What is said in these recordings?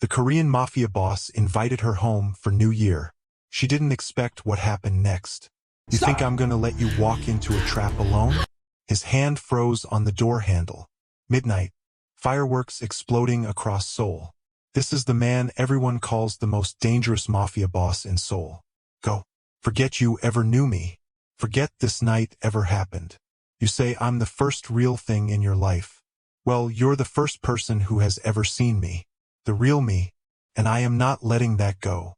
The Korean Mafia boss invited her home for New Year. She didn't expect what happened next. You think I'm gonna let you walk into a trap alone? His hand froze on the door handle. Midnight. Fireworks exploding across Seoul. This is the man everyone calls the most dangerous mafia boss in Seoul. Go. Forget you ever knew me. Forget this night ever happened. You say I'm the first real thing in your life. Well, you're the first person who has ever seen me. The real me. And I am not letting that go.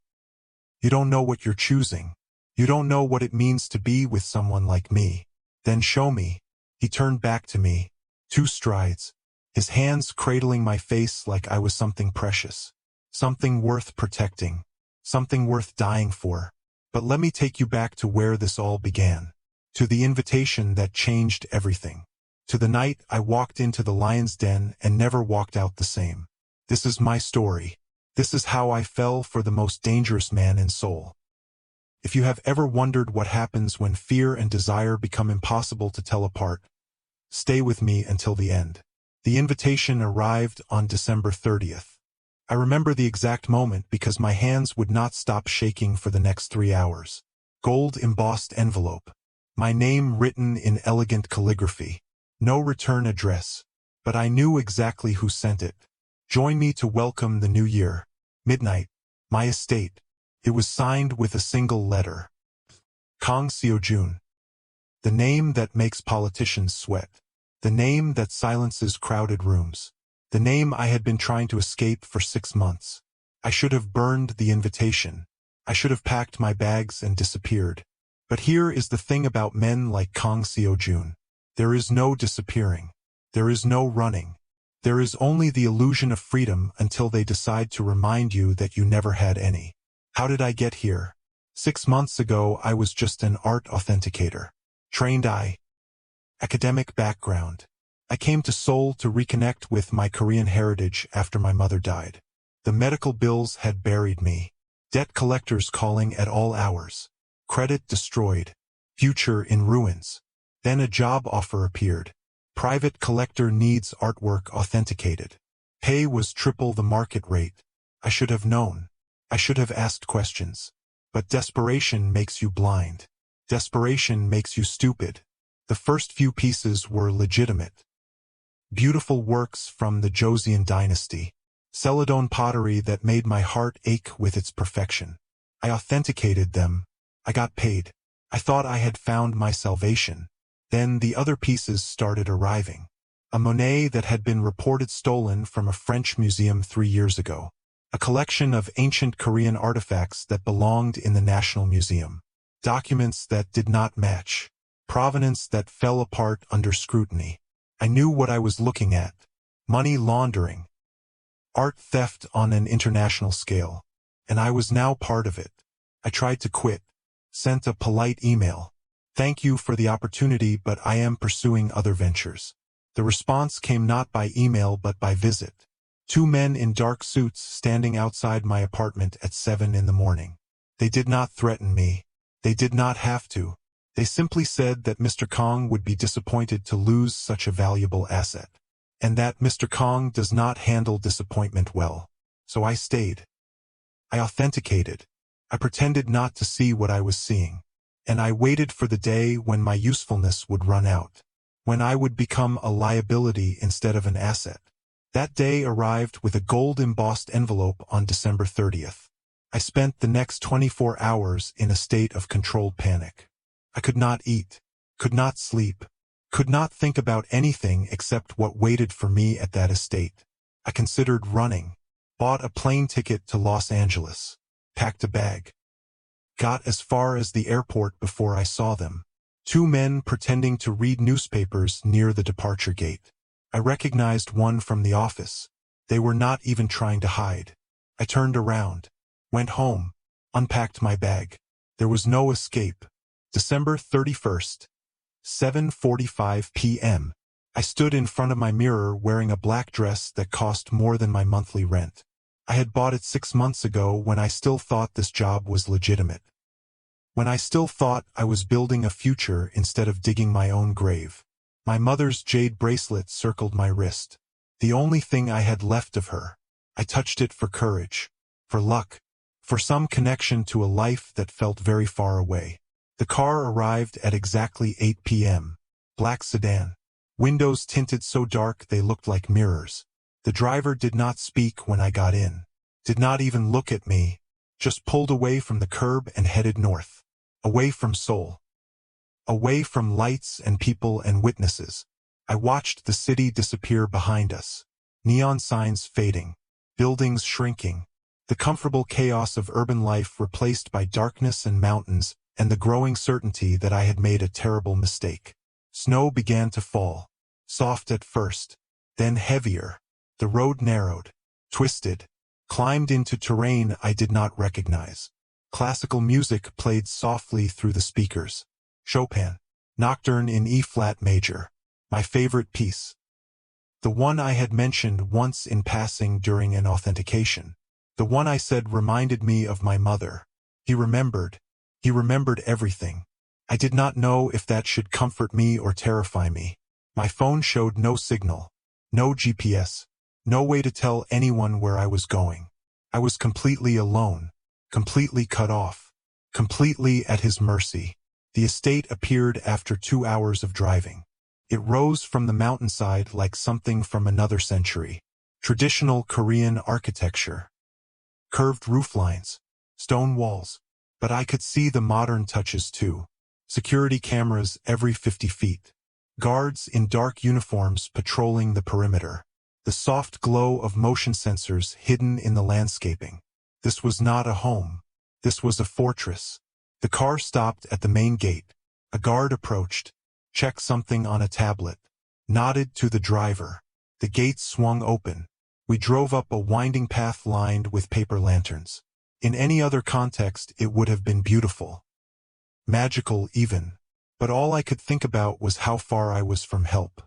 You don't know what you're choosing. You don't know what it means to be with someone like me. Then show me. He turned back to me. 2 strides. His hands cradling my face like I was something precious. Something worth protecting. Something worth dying for. But let me take you back to where this all began. To the invitation that changed everything. To the night I walked into the lion's den and never walked out the same. This is my story. This is how I fell for the most dangerous man in Seoul. If you have ever wondered what happens when fear and desire become impossible to tell apart, stay with me until the end. The invitation arrived on December 30th. I remember the exact moment because my hands would not stop shaking for the next 3 hours. Gold embossed envelope. My name written in elegant calligraphy. No return address. But I knew exactly who sent it. Join me to welcome the new year. Midnight. My estate. It was signed with a single letter. Kang Seo-jun. The name that makes politicians sweat. The name that silences crowded rooms. The name I had been trying to escape for 6 months. I should have burned the invitation. I should have packed my bags and disappeared. But here is the thing about men like Kang Seo-jun. There is no disappearing. There is no running. There is only the illusion of freedom until they decide to remind you that you never had any. How did I get here? 6 months ago I was just an art authenticator. Trained eye. Academic background. I came to Seoul to reconnect with my Korean heritage after my mother died. The medical bills had buried me. Debt collectors calling at all hours. Credit destroyed. Future in ruins. Then a job offer appeared. Private collector needs artwork authenticated. Pay was triple the market rate. I should have known. I should have asked questions. But desperation makes you blind. Desperation makes you stupid. The first few pieces were legitimate. Beautiful works from the Joseon dynasty. Celadon pottery that made my heart ache with its perfection. I authenticated them. I got paid. I thought I had found my salvation. Then the other pieces started arriving. A Monet that had been reported stolen from a French museum 3 years ago. A collection of ancient Korean artifacts that belonged in the National Museum. Documents that did not match. Provenance that fell apart under scrutiny. I knew what I was looking at. Money laundering. Art theft on an international scale. And I was now part of it. I tried to quit. Sent a polite email. Thank you for the opportunity, but I am pursuing other ventures. The response came not by email but by visit. 2 men in dark suits standing outside my apartment at 7 in the morning. They did not threaten me. They did not have to. They simply said that Mr. Kang would be disappointed to lose such a valuable asset. And that Mr. Kang does not handle disappointment well. So I stayed. I authenticated. I pretended not to see what I was seeing. And I waited for the day when my usefulness would run out. When I would become a liability instead of an asset. That day arrived with a gold-embossed envelope on December 30th. I spent the next 24 hours in a state of controlled panic. I could not eat, could not sleep, could not think about anything except what waited for me at that estate. I considered running, bought a plane ticket to Los Angeles, packed a bag. Got as far as the airport before I saw them. 2 men pretending to read newspapers near the departure gate. I recognized one from the office. They were not even trying to hide. I turned around, went home, unpacked my bag. There was no escape. December 31st, 7:45 p.m. I stood in front of my mirror wearing a black dress that cost more than my monthly rent. I had bought it 6 months ago when I still thought this job was legitimate. When I still thought I was building a future instead of digging my own grave. My mother's jade bracelet circled my wrist. The only thing I had left of her. I touched it for courage, for luck, for some connection to a life that felt very far away. The car arrived at exactly 8 p.m. Black sedan. Windows tinted so dark they looked like mirrors. The driver did not speak when I got in. Did not even look at me. Just pulled away from the curb and headed north. Away from Seoul. Away from lights and people and witnesses. I watched the city disappear behind us. Neon signs fading. Buildings shrinking. The comfortable chaos of urban life replaced by darkness and mountains, and the growing certainty that I had made a terrible mistake. Snow began to fall. Soft at first. Then heavier. The road narrowed. Twisted. Climbed into terrain I did not recognize. Classical music played softly through the speakers. Chopin. Nocturne in E-flat major. My favorite piece. The one I had mentioned once in passing during an authentication. The one I said reminded me of my mother. He remembered. He remembered everything. I did not know if that should comfort me or terrify me. My phone showed no signal. No GPS. No way to tell anyone where I was going. I was completely alone. Completely cut off. Completely at his mercy. The estate appeared after 2 hours of driving. It rose from the mountainside like something from another century. Traditional Korean architecture. Curved rooflines. Stone walls. But I could see the modern touches too. Security cameras every 50 feet. Guards in dark uniforms patrolling the perimeter. The soft glow of motion sensors hidden in the landscaping. This was not a home. This was a fortress. The car stopped at the main gate. A guard approached, checked something on a tablet, nodded to the driver. The gate swung open. We drove up a winding path lined with paper lanterns. In any other context, it would have been beautiful. Magical even. But all I could think about was how far I was from help.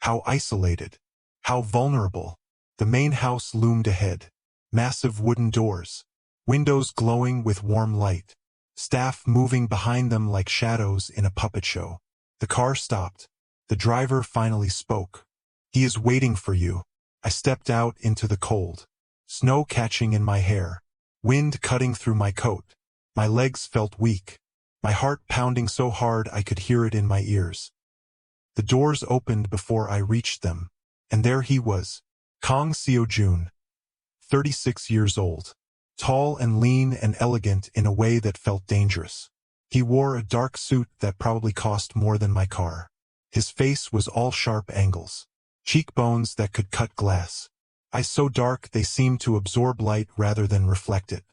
How isolated. How vulnerable. The main house loomed ahead. Massive wooden doors. Windows glowing with warm light. Staff moving behind them like shadows in a puppet show. The car stopped. The driver finally spoke. "He is waiting for you." I stepped out into the cold. Snow catching in my hair. Wind cutting through my coat. My legs felt weak. My heart pounding so hard I could hear it in my ears. The doors opened before I reached them. And there he was. Kang Seo-jun. 36 years old. Tall and lean and elegant in a way that felt dangerous. He wore a dark suit that probably cost more than my car. His face was all sharp angles. Cheekbones that could cut glass. Eyes so dark they seemed to absorb light rather than reflect it.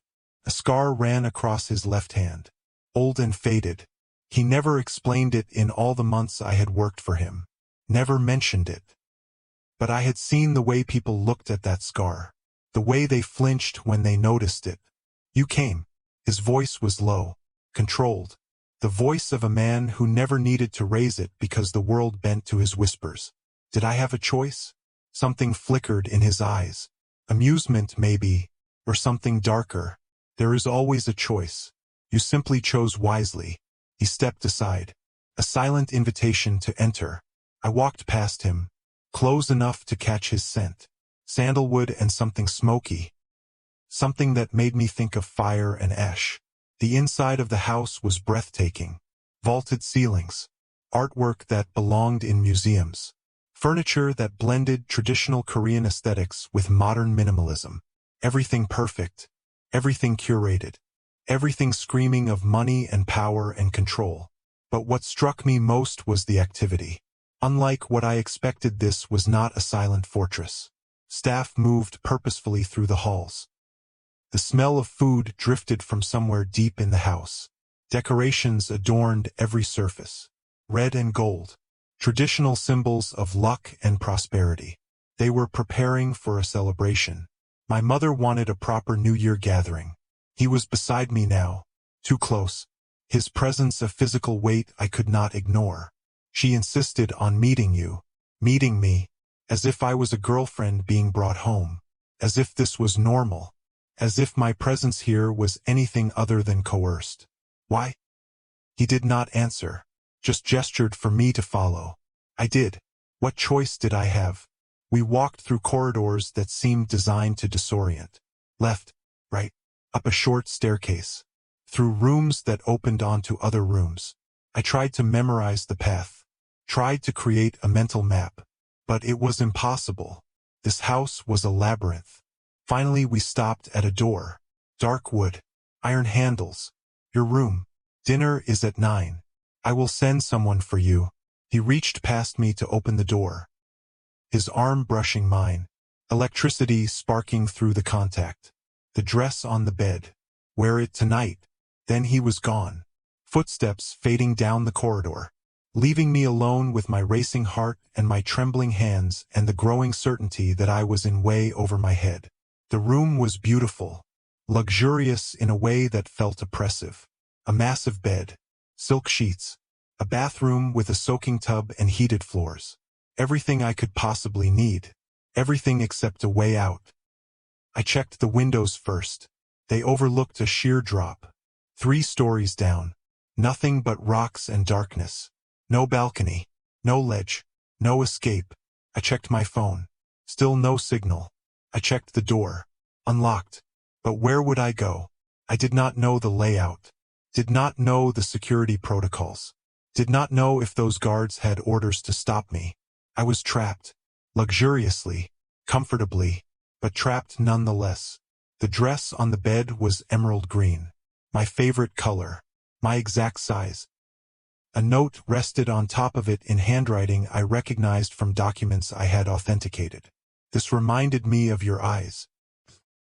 A scar ran across his left hand. Old and faded. He never explained it in all the months I had worked for him. Never mentioned it. But I had seen the way people looked at that scar. The way they flinched when they noticed it. "You came." His voice was low, controlled. The voice of a man who never needed to raise it because the world bent to his whispers. Did I have a choice? Something flickered in his eyes. Amusement, maybe, or something darker. There is always a choice. You simply chose wisely. He stepped aside. A silent invitation to enter. I walked past him, close enough to catch his scent. Sandalwood and something smoky. Something that made me think of fire and ash. The inside of the house was breathtaking. Vaulted ceilings. Artwork that belonged in museums. Furniture that blended traditional Korean aesthetics with modern minimalism. Everything perfect. Everything curated. Everything screaming of money and power and control. But what struck me most was the activity. Unlike what I expected, this was not a silent fortress. Staff moved purposefully through the halls. The smell of food drifted from somewhere deep in the house. Decorations adorned every surface. Red and gold. Traditional symbols of luck and prosperity. They were preparing for a celebration. My mother wanted a proper New Year gathering. He was beside me now. Too close. His presence a physical weight I could not ignore. She insisted on meeting you. Meeting me. As if I was a girlfriend being brought home. As if this was normal. As if my presence here was anything other than coerced. Why? He did not answer. Just gestured for me to follow. I did. What choice did I have? We walked through corridors that seemed designed to disorient. Left, right, up a short staircase. Through rooms that opened onto other rooms. I tried to memorize the path. Tried to create a mental map. But it was impossible. This house was a labyrinth. Finally we stopped at a door. Dark wood. Iron handles. Your room. Dinner is at 9. I will send someone for you. He reached past me to open the door. His arm brushing mine. Electricity sparking through the contact. The dress on the bed. Wear it tonight. Then he was gone. Footsteps fading down the corridor. Leaving me alone with my racing heart and my trembling hands and the growing certainty that I was in way over my head. The room was beautiful. Luxurious in a way that felt oppressive. A massive bed. Silk sheets. A bathroom with a soaking tub and heated floors. Everything I could possibly need. Everything except a way out. I checked the windows first. They overlooked a sheer drop. 3 stories down. Nothing but rocks and darkness. No balcony. No ledge. No escape. I checked my phone. Still no signal. I checked the door. Unlocked. But where would I go? I did not know the layout. Did not know the security protocols. Did not know if those guards had orders to stop me. I was trapped. Luxuriously. Comfortably. But trapped nonetheless. The dress on the bed was emerald green. My favorite color. My exact size. A note rested on top of it in handwriting I recognized from documents I had authenticated. This reminded me of your eyes.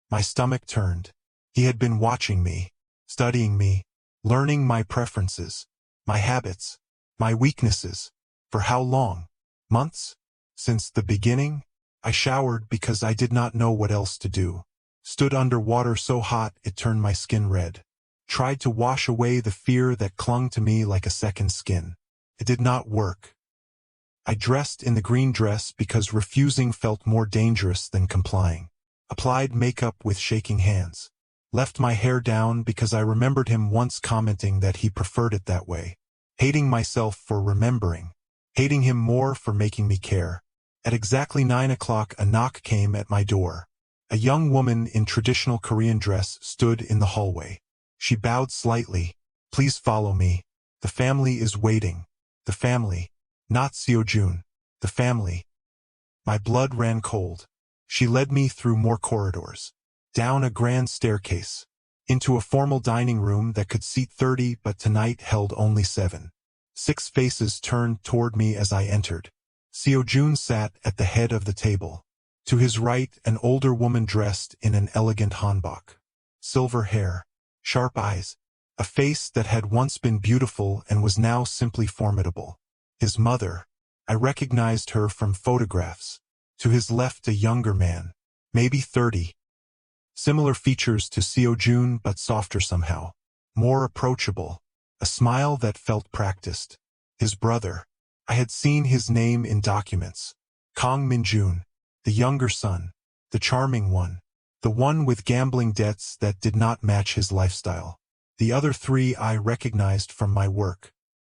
My stomach turned. He had been watching me, studying me, learning my preferences, my habits, my weaknesses. For how long? Months? Since the beginning? I showered because I did not know what else to do. Stood under water so hot it turned my skin red. Tried to wash away the fear that clung to me like a second skin. It did not work. I dressed in the green dress because refusing felt more dangerous than complying. Applied makeup with shaking hands. Left my hair down because I remembered him once commenting that he preferred it that way. Hating myself for remembering. Hating him more for making me care. At exactly 9 o'clock a knock came at my door. A young woman in traditional Korean dress stood in the hallway. She bowed slightly. Please follow me. The family is waiting. The family. Not Seo-jun. The family. My blood ran cold. She led me through more corridors. Down a grand staircase. Into a formal dining room that could seat 30 but tonight held only 7. 6 faces turned toward me as I entered. Seo-jun sat at the head of the table. To his right an older woman dressed in an elegant hanbok. Silver hair. Sharp eyes. A face that had once been beautiful and was now simply formidable. His mother. I recognized her from photographs. To his left a younger man. Maybe 30. Similar features to Seo-jun but softer somehow. More approachable. A smile that felt practiced. His brother. I had seen his name in documents. Kang Min-jun. The younger son. The charming one. The one with gambling debts that did not match his lifestyle. The other 3 I recognized from my work.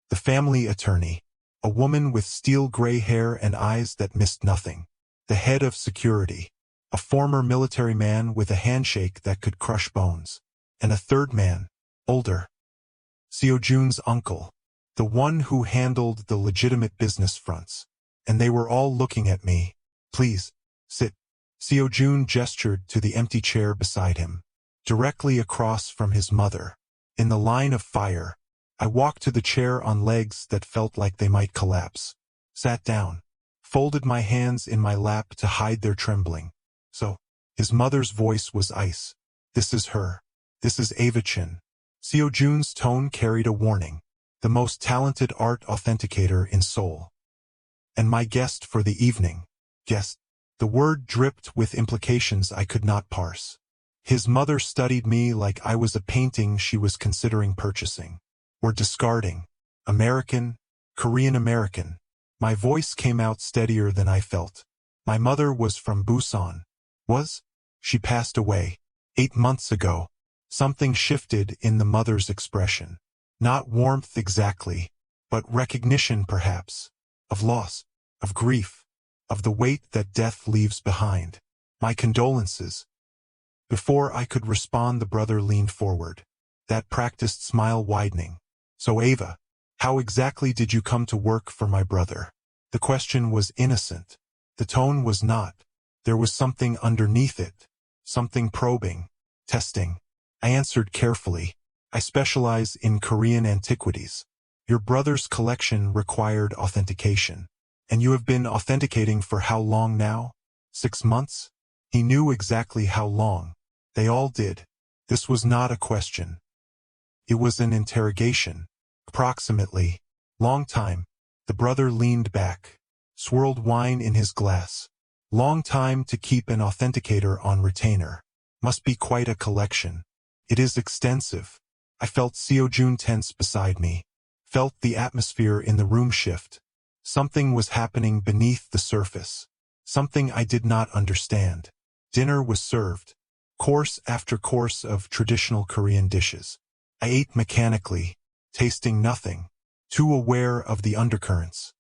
The family attorney. A woman with steel gray hair and eyes that missed nothing. The head of security. A former military man with a handshake that could crush bones. And a third man. Older. Seo-jun's uncle. The one who handled the legitimate business fronts. And they were all looking at me. Please, sit. Seo-jun gestured to the empty chair beside him. Directly across from his mother. In the line of fire. I walked to the chair on legs that felt like they might collapse. Sat down. Folded my hands in my lap to hide their trembling. So, his mother's voice was ice. This is her. This is Ava-chin. Seo-jun's tone carried a warning. The most talented art authenticator in Seoul. And my guest for the evening. Guest. The word dripped with implications I could not parse. His mother studied me like I was a painting she was considering purchasing. Or discarding. American. Korean American. My voice came out steadier than I felt. My mother was from Busan. Was? She passed away. 8 months ago. Something shifted in the mother's expression. Not warmth exactly, but recognition perhaps. Of loss. Of grief. of the weight that death leaves behind. My condolences. Before I could respond, the brother leaned forward, that practiced smile widening. So Ava, how exactly did you come to work for my brother? The question was innocent. The tone was not. There was something underneath it. Something probing, testing. I answered carefully. I specialize in Korean antiquities. Your brother's collection required authentication. And you have been authenticating for how long now? 6 months? He knew exactly how long. They all did. This was not a question. It was an interrogation. Approximately. Long time. The brother leaned back, swirled wine in his glass. Long time to keep an authenticator on retainer. Must be quite a collection. It is extensive. I felt Seo-jun tense beside me. Felt the atmosphere in the room shift. Something was happening beneath the surface. Something I did not understand. Dinner was served. Course after course of traditional Korean dishes. I ate mechanically, tasting nothing, too aware of the undercurrents.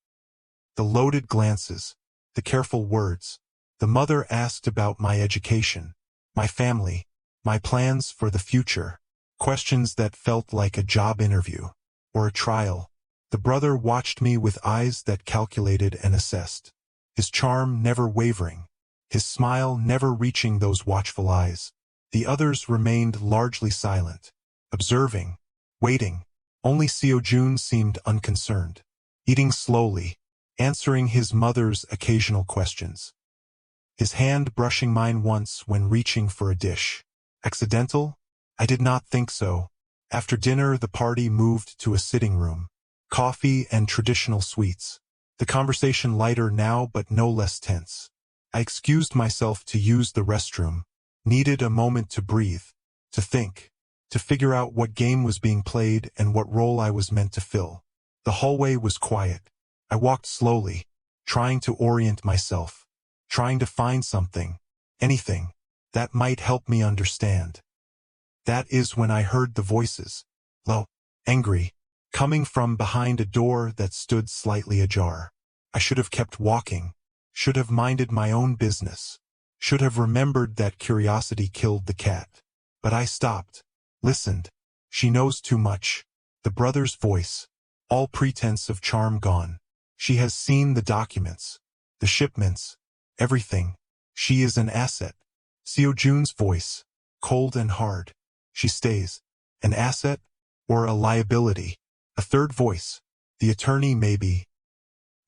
The loaded glances, the careful words. The mother asked about my education, my family, my plans for the future. Questions that felt like a job interview or a trial. The brother watched me with eyes that calculated and assessed. His charm never wavering. His smile never reaching those watchful eyes. The others remained largely silent, observing, waiting. Only Seo-jun seemed unconcerned, eating slowly, answering his mother's occasional questions. His hand brushing mine once when reaching for a dish. Accidental? I did not think so. After dinner, the party moved to a sitting room. Coffee and traditional sweets. The conversation lighter now but no less tense. I excused myself to use the restroom. Needed a moment to breathe, to think, to figure out what game was being played and what role I was meant to fill. The hallway was quiet. I walked slowly, trying to orient myself, trying to find something, anything, that might help me understand. That is when I heard the voices, low, angry, coming from behind a door that stood slightly ajar. I should have kept walking, should have minded my own business, should have remembered that curiosity killed the cat. But I stopped, listened. She knows too much. The brother's voice, all pretense of charm gone. She has seen the documents, the shipments, everything. She is an asset. Seo-jun's voice, cold and hard. She stays. An asset? Or a liability? A third voice. The attorney maybe.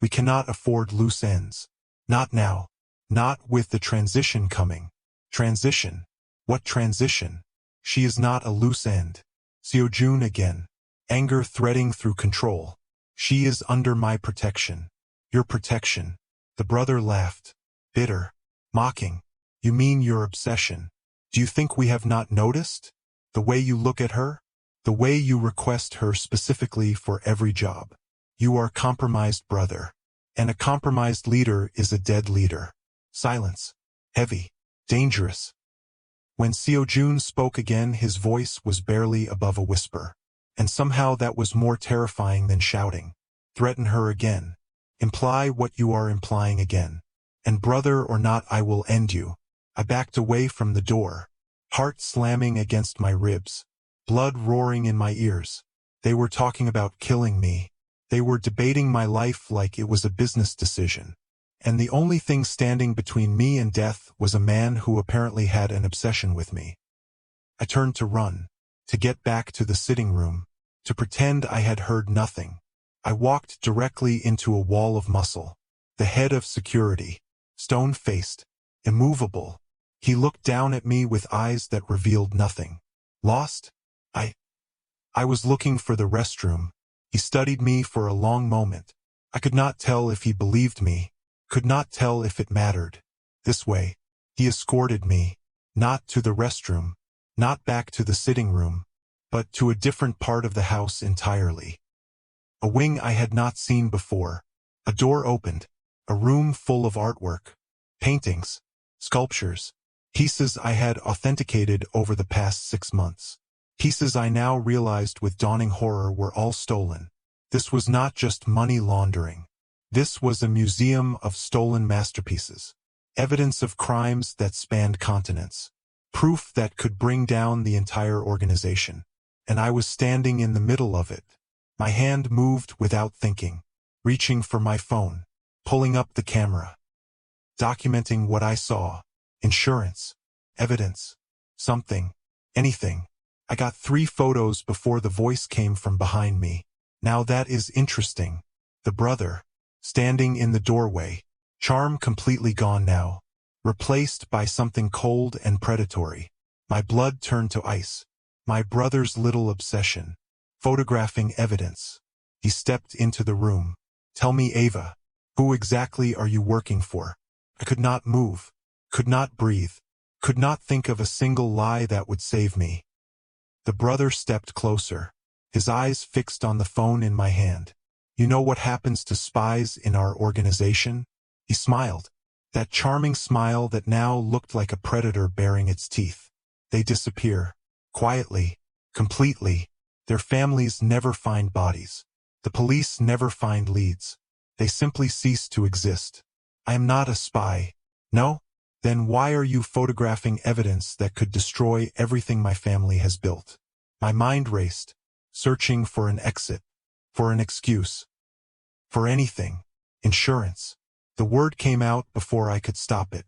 We cannot afford loose ends. Not now. Not with the transition coming. Transition? What transition? She is not a loose end. Seo-jun again. Anger threading through control. She is under my protection. Your protection. The brother laughed. Bitter. Mocking. You mean your obsession. Do you think we have not noticed? The way you look at her? The way you request her specifically for every job. You are compromised, brother. And a compromised leader is a dead leader. Silence. Heavy. Dangerous. When Seo-jun spoke again, his voice was barely above a whisper. And somehow that was more terrifying than shouting. Threaten her again. Imply what you are implying again. And brother or not, I will end you. I backed away from the door. Heart slamming against my ribs. Blood roaring in my ears. They were talking about killing me. They were debating my life like it was a business decision. And the only thing standing between me and death was a man who apparently had an obsession with me. I turned to run, to get back to the sitting room, to pretend I had heard nothing. I walked directly into a wall of muscle. The head of security, stone-faced, immovable. He looked down at me with eyes that revealed nothing. Lost? I was looking for the restroom. He studied me for a long moment. I could not tell if he believed me, could not tell if it mattered. This way. He escorted me, not to the restroom, not back to the sitting room, but to a different part of the house entirely. A wing I had not seen before. A door opened. A room full of artwork, paintings, sculptures, pieces I had authenticated over the past 6 months. Pieces I now realized with dawning horror were all stolen. This was not just money laundering. This was a museum of stolen masterpieces. Evidence of crimes that spanned continents. Proof that could bring down the entire organization. And I was standing in the middle of it. My hand moved without thinking, reaching for my phone, pulling up the camera, documenting what I saw. Insurance, evidence, something, anything. I got 3 photos before the voice came from behind me. Now that is interesting. The brother, standing in the doorway, charm completely gone now, replaced by something cold and predatory. My blood turned to ice. My brother's little obsession. Photographing evidence. He stepped into the room. Tell me, Ava, who exactly are you working for? I could not move, could not breathe, could not think of a single lie that would save me. The brother stepped closer, his eyes fixed on the phone in my hand. You know what happens to spies in our organization? He smiled. That charming smile that now looked like a predator baring its teeth. They disappear. Quietly. Completely. Their families never find bodies. The police never find leads. They simply cease to exist. I am not a spy. No? Then why are you photographing evidence that could destroy everything my family has built? My mind raced, searching for an exit, for an excuse, for anything. Insurance. The word came out before I could stop it.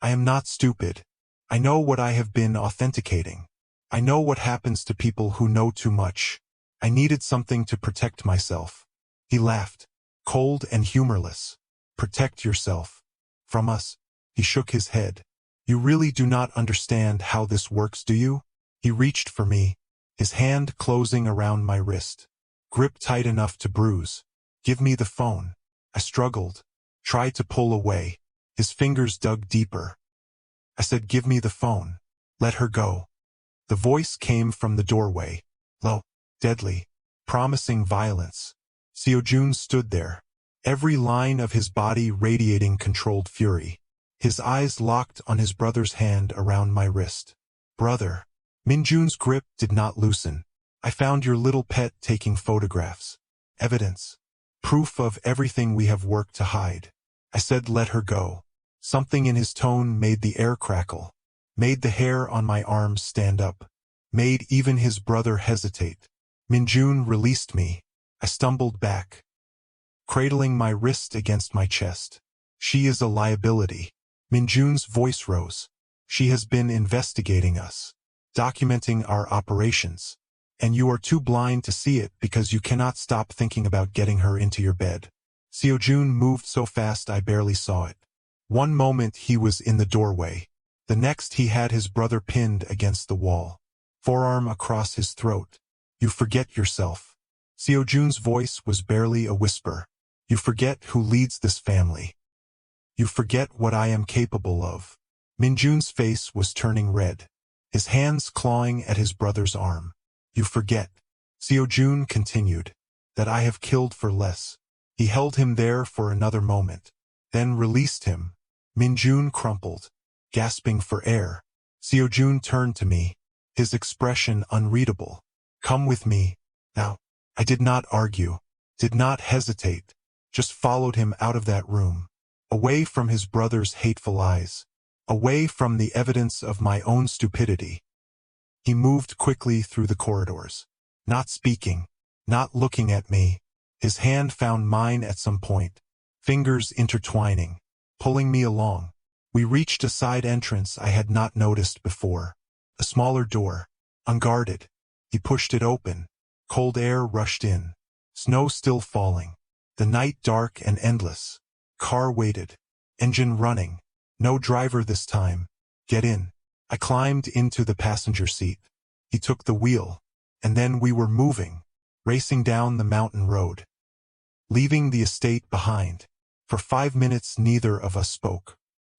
I am not stupid. I know what I have been authenticating. I know what happens to people who know too much. I needed something to protect myself. He laughed, cold and humorless. Protect yourself. From us. He shook his head. You really do not understand how this works, do you? He reached for me, his hand closing around my wrist. Grip tight enough to bruise. Give me the phone. I struggled, tried to pull away. His fingers dug deeper. I said, give me the phone. Let her go. The voice came from the doorway, low, deadly, promising violence. Seo-jun stood there, every line of his body radiating controlled fury. His eyes locked on his brother's hand around my wrist. Brother. Min-jun's grip did not loosen. I found your little pet taking photographs. Evidence. Proof of everything we have worked to hide. I said let her go. Something in his tone made the air crackle. Made the hair on my arms stand up. Made even his brother hesitate. Min-jun released me. I stumbled back, cradling my wrist against my chest. She is a liability. Min-jun's voice rose. She has been investigating us, documenting our operations. And you are too blind to see it because you cannot stop thinking about getting her into your bed. Seo-jun moved so fast I barely saw it. One moment he was in the doorway. The next he had his brother pinned against the wall, forearm across his throat. You forget yourself. Seo-jun's voice was barely a whisper. You forget who leads this family. You forget what I am capable of. Min-jun's face was turning red, his hands clawing at his brother's arm. You forget. Seo-jun continued, that I have killed for less. He held him there for another moment, then released him. Min-jun crumpled, gasping for air. Seo-jun turned to me, his expression unreadable. Come with me, now. I did not argue, did not hesitate, just followed him out of that room, away from his brother's hateful eyes, away from the evidence of my own stupidity. He moved quickly through the corridors, not speaking, not looking at me. His hand found mine at some point, fingers intertwining, pulling me along. We reached a side entrance I had not noticed before, a smaller door, unguarded. He pushed it open. Cold air rushed in, snow still falling, the night dark and endless. Car waited, engine running, no driver this time. Get in. I climbed into the passenger seat. He took the wheel, and then we were moving, racing down the mountain road, leaving the estate behind. For 5 minutes neither of us spoke.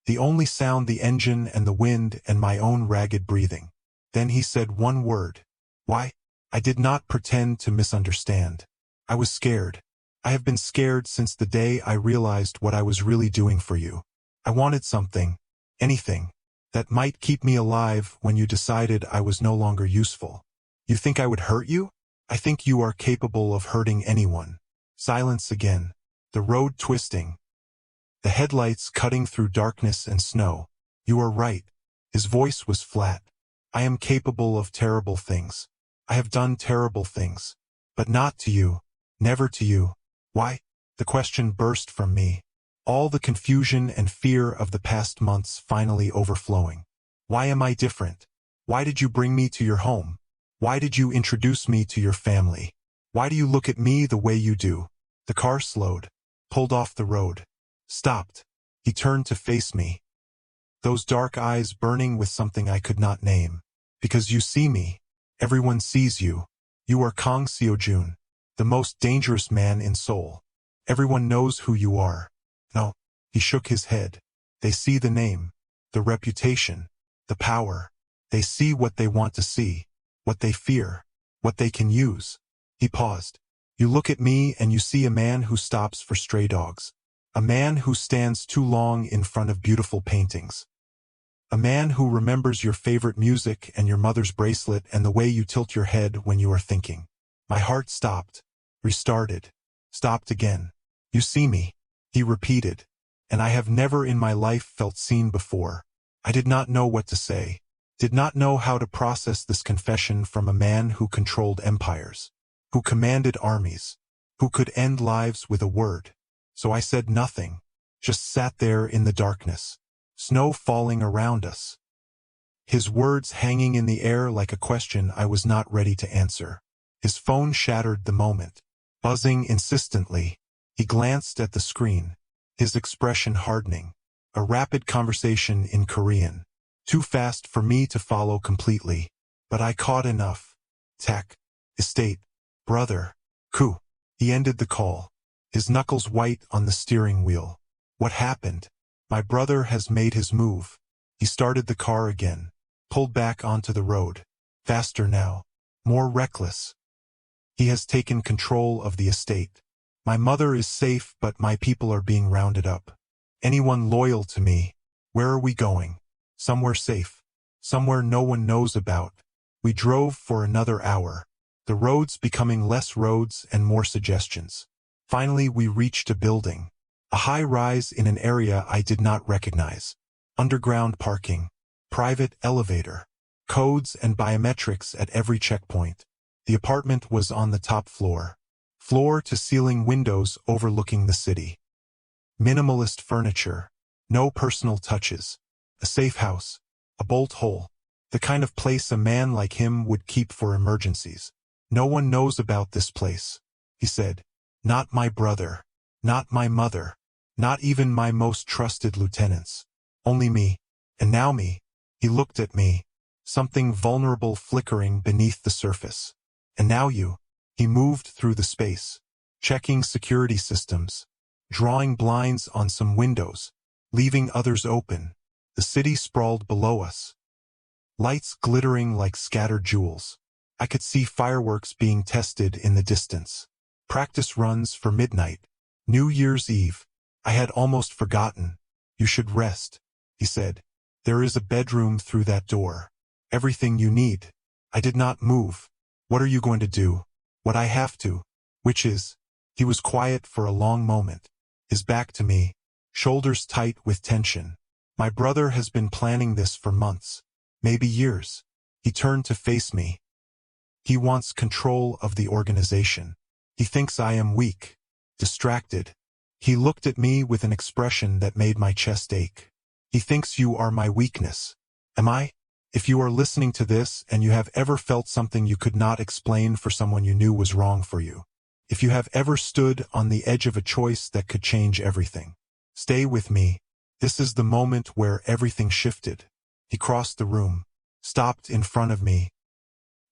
The only sound the engine and the wind and my own ragged breathing. Then he said one word. Why? I did not pretend to misunderstand. I was scared. I have been scared since the day I realized what I was really doing for you. I wanted something, anything, that might keep me alive when you decided I was no longer useful. You think I would hurt you? I think you are capable of hurting anyone. Silence again. the road twisting, the headlights cutting through darkness and snow. You are right. His voice was flat. I am capable of terrible things. I have done terrible things. But not to you. Never to you. Why? The question burst from me. All the confusion and fear of the past months finally overflowing. Why am I different? Why did you bring me to your home? Why did you introduce me to your family? Why do you look at me the way you do? The car slowed, pulled off the road, stopped. He turned to face me. Those dark eyes burning with something I could not name. Because you see me. Everyone sees you. You are Kang Seo-jun, the most dangerous man in Seoul. Everyone knows who you are. No, he shook his head. They see the name, the reputation, the power. They see what they want to see, what they fear, what they can use. He paused. You look at me and you see a man who stops for stray dogs. A man who stands too long in front of beautiful paintings. A man who remembers your favorite music and your mother's bracelet and the way you tilt your head when you are thinking. My heart stopped, restarted, stopped again. You see me, he repeated, and I have never in my life felt seen before. I did not know what to say, did not know how to process this confession from a man who controlled empires, who commanded armies, who could end lives with a word. So I said nothing, just sat there in the darkness, snow falling around us. His words hanging in the air like a question I was not ready to answer. His phone shattered the moment, buzzing insistently. He glanced at the screen, his expression hardening. A rapid conversation in Korean. Too fast for me to follow completely, but I caught enough. Tech, estate, brother, coup. He ended the call, his knuckles white on the steering wheel. What happened? My brother has made his move. He started the car again, pulled back onto the road. Faster now, more reckless. He has taken control of the estate. My mother is safe, but my people are being rounded up. Anyone loyal to me. Where are we going? Somewhere safe. Somewhere no one knows about. We drove for another hour. The roads becoming less roads and more suggestions. Finally we reached a building. A high-rise in an area I did not recognize. Underground parking. Private elevator. Codes and biometrics at every checkpoint. The apartment was on the top floor. Floor-to-ceiling windows overlooking the city. Minimalist furniture. No personal touches. A safe house. A bolt hole. The kind of place a man like him would keep for emergencies. No one knows about this place, he said. Not my brother. Not my mother. Not even my most trusted lieutenants. Only me. And now me. He looked at me. Something vulnerable flickering beneath the surface. And now you. He moved through the space, checking security systems, drawing blinds on some windows, leaving others open. The city sprawled below us. Lights glittering like scattered jewels. I could see fireworks being tested in the distance. Practice runs for midnight. New Year's Eve. I had almost forgotten. You should rest, he said. There is a bedroom through that door. Everything you need. I did not move. What are you going to do? What I have to. Which is. He was quiet for a long moment. His back to me. Shoulders tight with tension. My brother has been planning this for months. Maybe years. He turned to face me. He wants control of the organization. He thinks I am weak. Distracted. He looked at me with an expression that made my chest ache. He thinks you are my weakness. Am I? If you are listening to this and you have ever felt something you could not explain for someone you knew was wrong for you. If you have ever stood on the edge of a choice that could change everything. Stay with me. This is the moment where everything shifted. He crossed the room. Stopped in front of me.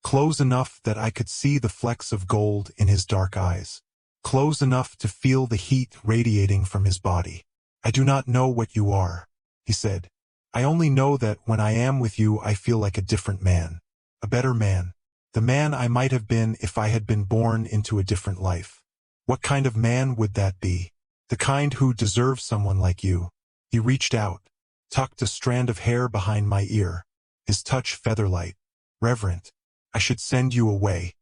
Close enough that I could see the flecks of gold in his dark eyes. Close enough to feel the heat radiating from his body. I do not know what you are, he said. I only know that when I am with you I feel like a different man. A better man. The man I might have been if I had been born into a different life. What kind of man would that be? The kind who deserves someone like you. He reached out, tucked a strand of hair behind my ear, his touch featherlight. Reverent. I should send you away,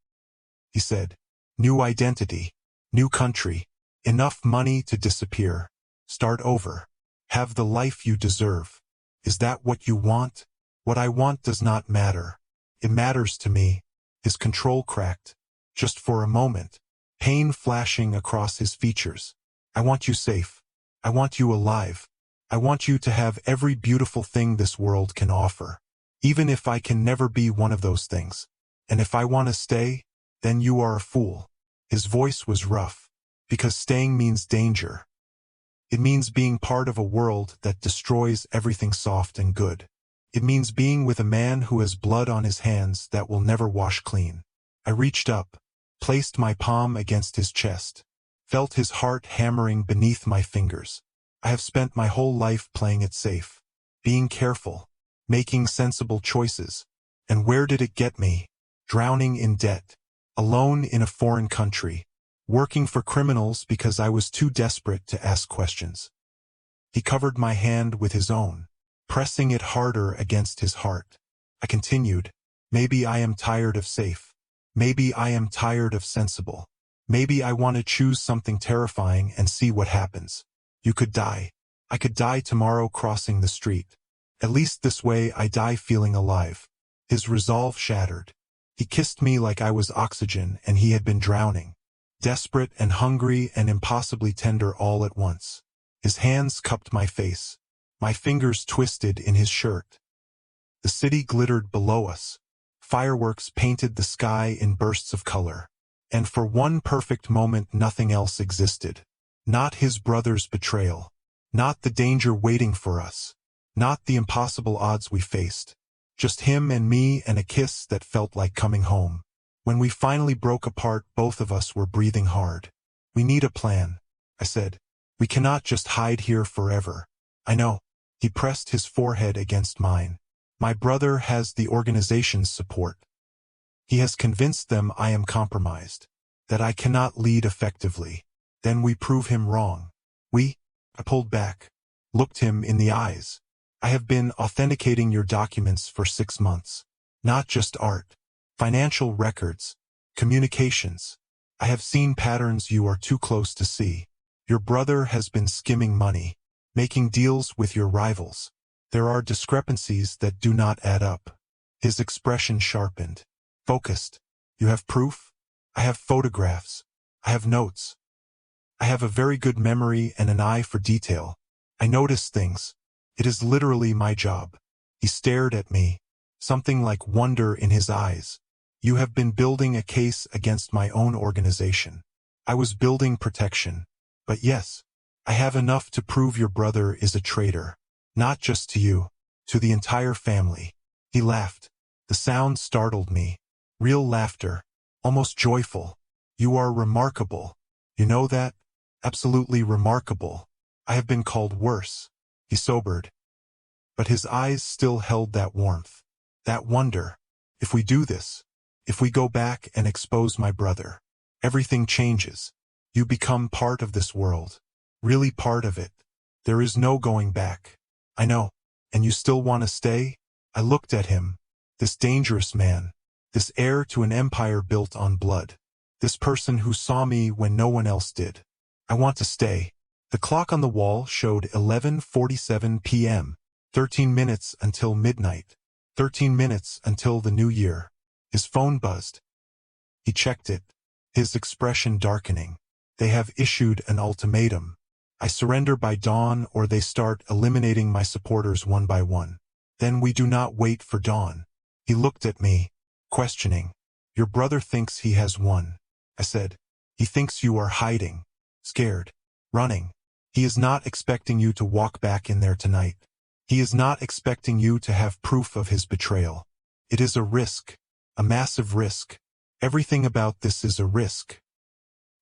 he said. New identity. New country. Enough money to disappear. Start over. Have the life you deserve. Is that what you want? What I want does not matter. It matters to me. His control cracked. Just for a moment. Pain flashing across his features. I want you safe. I want you alive. I want you to have every beautiful thing this world can offer. Even if I can never be one of those things. And if I want to stay, then you are a fool. His voice was rough. Because staying means danger. It means being part of a world that destroys everything soft and good. It means being with a man who has blood on his hands that will never wash clean. I reached up, placed my palm against his chest, felt his heart hammering beneath my fingers. I have spent my whole life playing it safe, being careful, making sensible choices. And where did it get me? Drowning in debt, alone in a foreign country, working for criminals because I was too desperate to ask questions. He covered my hand with his own, pressing it harder against his heart. I continued, maybe I am tired of safe. Maybe I am tired of sensible. Maybe I want to choose something terrifying and see what happens. You could die. I could die tomorrow crossing the street. At least this way I die feeling alive. His resolve shattered. He kissed me like I was oxygen and he had been drowning. Desperate and hungry and impossibly tender all at once. His hands cupped my face. My fingers twisted in his shirt. The city glittered below us. Fireworks painted the sky in bursts of color. And for one perfect moment nothing else existed. Not his brother's betrayal. Not the danger waiting for us. Not the impossible odds we faced. Just him and me and a kiss that felt like coming home. When we finally broke apart, both of us were breathing hard. We need a plan, I said. We cannot just hide here forever. I know. He pressed his forehead against mine. My brother has the organization's support. He has convinced them I am compromised, that I cannot lead effectively. Then we prove him wrong. I pulled back, looked him in the eyes. I have been authenticating your documents for 6 months. Not just art. Financial records. Communications. I have seen patterns you are too close to see. Your brother has been skimming money, making deals with your rivals. There are discrepancies that do not add up. His expression sharpened. Focused. You have proof? I have photographs. I have notes. I have a very good memory and an eye for detail. I notice things. It is literally my job. He stared at me, something like wonder in his eyes. You have been building a case against my own organization. I was building protection. But yes, I have enough to prove your brother is a traitor. Not just to you, to the entire family. He laughed. The sound startled me. Real laughter, almost joyful. You are remarkable. You know that? Absolutely remarkable. I have been called worse. He sobered. But his eyes still held that warmth, that wonder. If we do this, if we go back and expose my brother, everything changes. You become part of this world. Really part of it. There is no going back. I know. And you still want to stay? I looked at him. This dangerous man. This heir to an empire built on blood. This person who saw me when no one else did. I want to stay. The clock on the wall showed 11:47 p.m. 13 minutes until midnight. 13 minutes until the new year. His phone buzzed. He checked it, his expression darkening. They have issued an ultimatum. I surrender by dawn or they start eliminating my supporters one by one. Then we do not wait for dawn. He looked at me, questioning. Your brother thinks he has won. I said. He thinks you are hiding, scared, running. He is not expecting you to walk back in there tonight. He is not expecting you to have proof of his betrayal. It is a risk, a massive risk. Everything about this is a risk.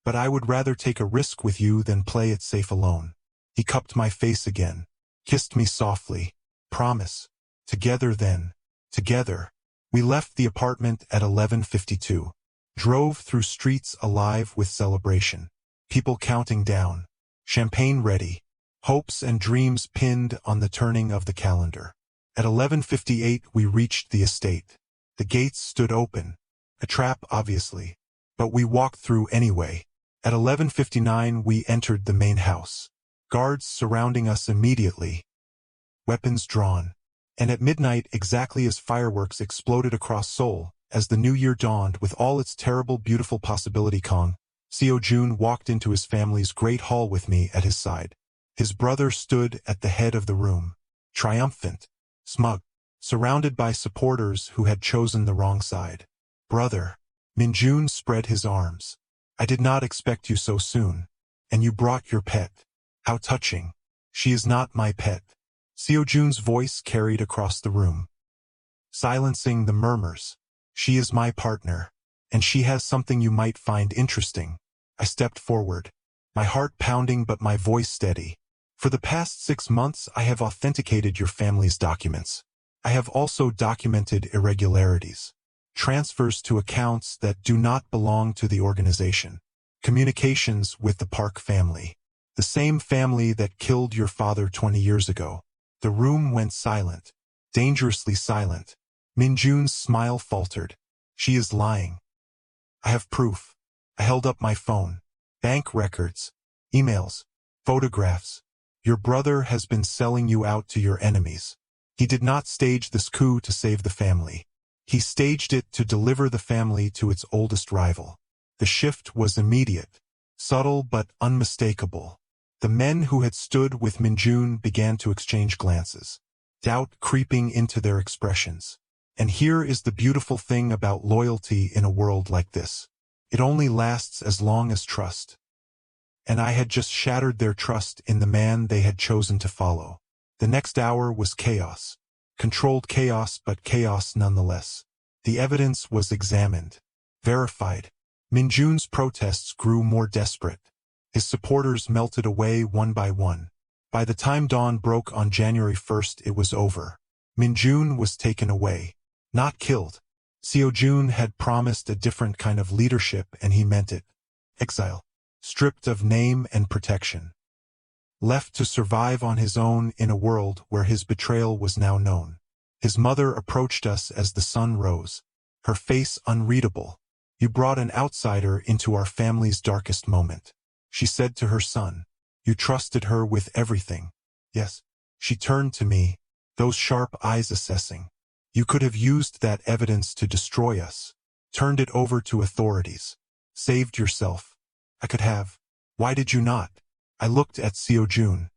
But I would rather take a risk with you than play it safe alone. He cupped my face again, kissed me softly. Promise. Together then. Together. We left the apartment at 11:52. Drove through streets alive with celebration. People counting down. Champagne ready. Hopes and dreams pinned on the turning of the calendar. At 11:58 we reached the estate. The gates stood open. A trap, obviously. But we walked through anyway. At 11:59 we entered the main house. Guards surrounding us immediately, weapons drawn. And at midnight, exactly as fireworks exploded across Seoul, as the new year dawned with all its terrible beautiful possibility, Kang Seo-jun walked into his family's great hall with me at his side. His brother stood at the head of the room, triumphant, smug, surrounded by supporters who had chosen the wrong side. "Brother," Min-jun spread his arms. "I did not expect you so soon. And you brought your pet. How touching." "She is not my pet." Seo-jun's voice carried across the room, silencing the murmurs. "She is my partner. And she has something you might find interesting." I stepped forward, my heart pounding but my voice steady. "For the past 6 months I have authenticated your family's documents. I have also documented irregularities, transfers to accounts that do not belong to the organization, communications with the Park family, the same family that killed your father 20 years ago." The room went silent, dangerously silent. Min-jun's smile faltered. "She is lying." "I have proof." I held up my phone. "Bank records, emails, photographs. Your brother has been selling you out to your enemies. He did not stage this coup to save the family. He staged it to deliver the family to its oldest rival." The shift was immediate, subtle but unmistakable. The men who had stood with Min-jun began to exchange glances, doubt creeping into their expressions. And here is the beautiful thing about loyalty in a world like this. It only lasts as long as trust. And I had just shattered their trust in the man they had chosen to follow. The next hour was chaos. Controlled chaos, but chaos nonetheless. The evidence was examined, verified. Min-jun's protests grew more desperate. His supporters melted away one by one. By the time dawn broke on January 1st, it was over. Min-jun was taken away, not killed. Seo-jun had promised a different kind of leadership, and he meant it. Exile, stripped of name and protection, left to survive on his own in a world where his betrayal was now known. His mother approached us as the sun rose, her face unreadable. "You brought an outsider into our family's darkest moment," she said to her son. "You trusted her with everything." "Yes." She turned to me, those sharp eyes assessing. "You could have used that evidence to destroy us, turned it over to authorities, saved yourself." "I could have. Why did you not?" I looked at Seo-jun,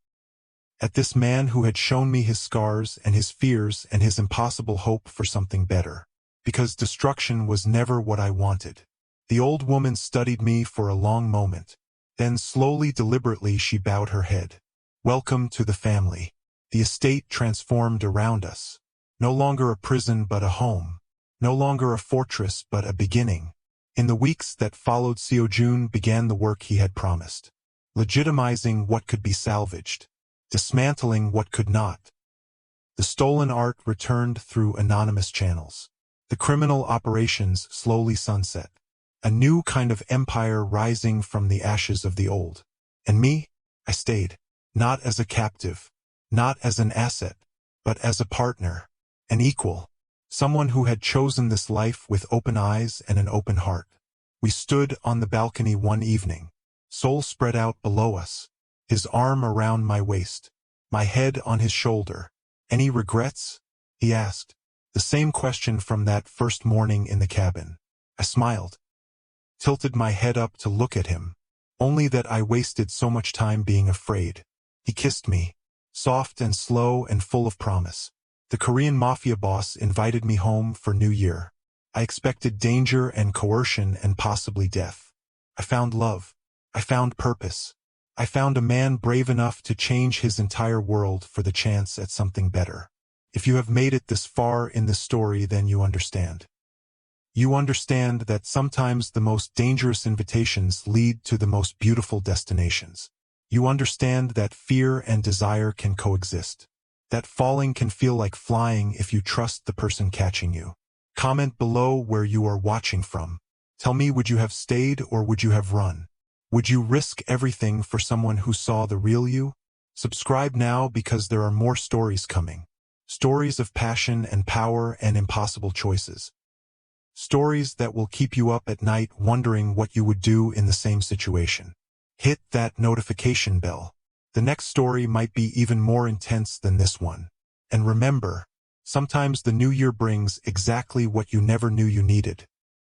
at this man who had shown me his scars and his fears and his impossible hope for something better. Because destruction was never what I wanted. The old woman studied me for a long moment. Then slowly, deliberately, she bowed her head. "Welcome to the family." The estate transformed around us. No longer a prison but a home. No longer a fortress but a beginning. In the weeks that followed, Seo-jun began the work he had promised. Legitimizing what could be salvaged. Dismantling what could not. The stolen art returned through anonymous channels. The criminal operations slowly sunset. A new kind of empire rising from the ashes of the old. And me? I stayed. Not as a captive. Not as an asset. But as a partner. An equal. Someone who had chosen this life with open eyes and an open heart. We stood on the balcony one evening. Seoul spread out below us. His arm around my waist. My head on his shoulder. "Any regrets?" he asked. The same question from that first morning in the cabin. I smiled. Tilted my head up to look at him. Only that I wasted so much time being afraid. He kissed me, soft and slow and full of promise. The Korean Mafia boss invited me home for New Year. I expected danger and coercion and possibly death. I found love. I found purpose. I found a man brave enough to change his entire world for the chance at something better. If you have made it this far in the story, then you understand. You understand that sometimes the most dangerous invitations lead to the most beautiful destinations. You understand that fear and desire can coexist. That falling can feel like flying if you trust the person catching you. Comment below where you are watching from. Tell me, would you have stayed or would you have run? Would you risk everything for someone who saw the real you? Subscribe now because there are more stories coming. Stories of passion and power and impossible choices. Stories that will keep you up at night wondering what you would do in the same situation. Hit that notification bell. The next story might be even more intense than this one. And remember, sometimes the new year brings exactly what you never knew you needed.